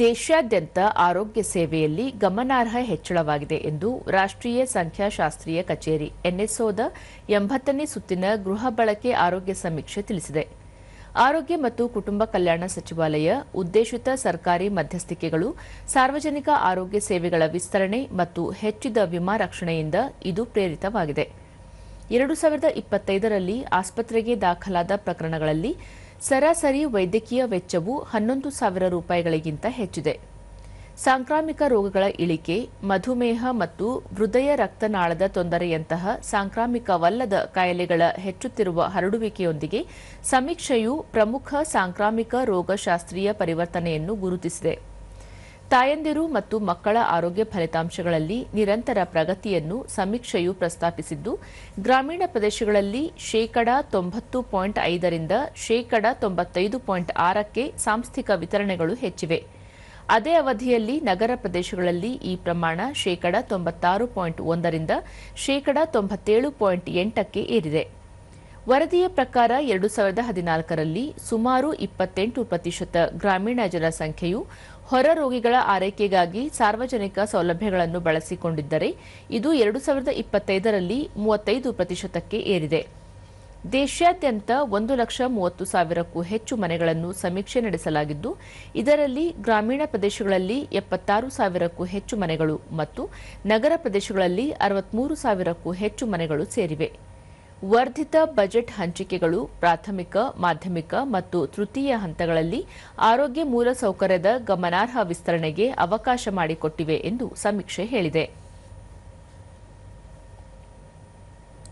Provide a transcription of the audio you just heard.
ದೇಶಾದ್ಯಂತ ಆರೋಗ್ಯ ಸೇವೆಯಲ್ಲಿ ಗಮನಾರ್ಹ ಹೆಚ್ಚಳವಾಗಿದೆ ಎಂದು ರಾಷ್ಟ್ರೀಯ ಸಂಖ್ಯಾಶಾಸ್ತ್ರೀಯ ಕಚೇರಿ ಎನ್ಎಸ್ಒದ 80ನೇ ಸುತ್ತಿನ ಗೃಹ ಬಳಕೆ ಆರೋಗ್ಯ ಸಮೀಕ್ಷೆ ತಿಳಿಸಿದೆ. ಆರೋಗ್ಯ ಮತ್ತು ಕುಟುಂಬ ಕಲ್ಯಾಣ ಸಚಿವಾಲಯ ಉದ್ದೇಶಿತ ಸರ್ಕಾರಿ ಮಧ್ಯಸ್ಥಿಕೆಗಳು, ಸಾರ್ವಜನಿಕ ಆರೋಗ್ಯ ಸೇವೆಗಳ ವಿಸ್ತರಣೆ ಮತ್ತು ಹೆಚ್ಚಿದ ವಿಮಾ ರಕ್ಷಣೆಯಿಂದ ಇದು ಪ್ರೇರಿತವಾಗಿದೆ. 2025ರಲ್ಲಿ ಆಸ್ಪತ್ರೆಗೆ ದಾಖಲಾದ ಪ್ರಕರಣಗಳಲ್ಲಿ ಸರಾಸರಿ ವೈದ್ಯಕೀಯ ವೆಚ್ಚವು 11,000 ರೂಪಾಯಿಗಳಿಗಿಂತ ಹೆಚ್ಚಿದೆ. ಸಾಂಕ್ರಾಮಿಕ ರೋಗಗಳ ಇಳಿಕೆ, ಮಧುಮೇಹ ಮತ್ತು ಹೃದಯ ರಕ್ತನಾಳದ ತೊಂದರೆಯಂತಹ ಸಾಂಕ್ರಾಮಿಕವಲ್ಲದ ಕಾಯಿಲೆಗಳ ಹೆಚ್ಚುತ್ತಿರುವ ಹರಡುವಿಕೆಯೊಂದಿಗೆ ಸಮೀಕ್ಷೆಯು ಪ್ರಮುಖ ಸಾಂಕ್ರಾಮಿಕ ರೋಗಶಾಸ್ತ್ರೀಯ ಪರಿವರ್ತನೆಯನ್ನು ಗುರುತಿಸಿದೆ. ತಾಯಂದಿರು ಮತ್ತು ಮಕ್ಕಳ ಆರೋಗ್ಯ ಫಲಿತಾಂಶಗಳಲ್ಲಿ ನಿರಂತರ ಪ್ರಗತಿಯನ್ನು ಸಮೀಕ್ಷೆಯು ಪ್ರಸ್ತಾಪಿಸಿದ್ದು, ಗ್ರಾಮೀಣ ಪ್ರದೇಶಗಳಲ್ಲಿ 90.5% ರಿಂದ 95.6% ಸಾಂಸ್ಥಿಕ ವಿತರಣೆಗಳು ಹೆಚ್ಚಿವೆ. ಅದೇ ಅವಧಿಯಲ್ಲಿ ನಗರ ಪ್ರದೇಶಗಳಲ್ಲಿ ಈ ಪ್ರಮಾಣ 96.1% ರಿಂದ 97.8% ಏರಿದೆ. ವರದಿಯ ಪ್ರಕಾರ 2014ರಲ್ಲಿ ಸುಮಾರು 28% ಗ್ರಾಮೀಣ ಜನಸಂಖ್ಯೆಯು ಹೊರ ರೋಗಿಗಳ ಆರೈಕೆಗಾಗಿ ಸಾರ್ವಜನಿಕ ಸೌಲಭ್ಯಗಳನ್ನು ಬಳಸಿಕೊಂಡಿದ್ದರೆ, ಇದು 2025ರಲ್ಲಿ 35%ಕ್ಕೆ ಏರಿದೆ. ದೇಶಾದ್ಯಂತ 1,30,000ಕ್ಕೂ ಹೆಚ್ಚು ಮನೆಗಳನ್ನು ಸಮೀಕ್ಷೆ ನಡೆಸಲಾಗಿದ್ದು, ಇದರಲ್ಲಿ ಗ್ರಾಮೀಣ ಪ್ರದೇಶಗಳಲ್ಲಿ 76,000ಕ್ಕೂ ಹೆಚ್ಚು ಮನೆಗಳು ಮತ್ತು ನಗರ ಪ್ರದೇಶಗಳಲ್ಲಿ 63,000ಕ್ಕೂ ಹೆಚ್ಚು ಮನೆಗಳು ಸೇರಿವೆ. ವರ್ಧಿತ ಬಜೆಟ್ ಹಂಚಿಕೆಗಳು ಪ್ರಾಥಮಿಕ, ಮಾಧ್ಯಮಿಕ ಮತ್ತು ತೃತೀಯ ಹಂತಗಳಲ್ಲಿ ಆರೋಗ್ಯ ಮೂಲಸೌಕರ್ಯದ ಗಮನಾರ್ಹ ವಿಸ್ತರಣೆಗೆ ಅವಕಾಶ ಮಾಡಿಕೊಟ್ಟಿವೆ ಎಂದು ಸಮೀಕ್ಷೆ ಹೇಳಿದೆ.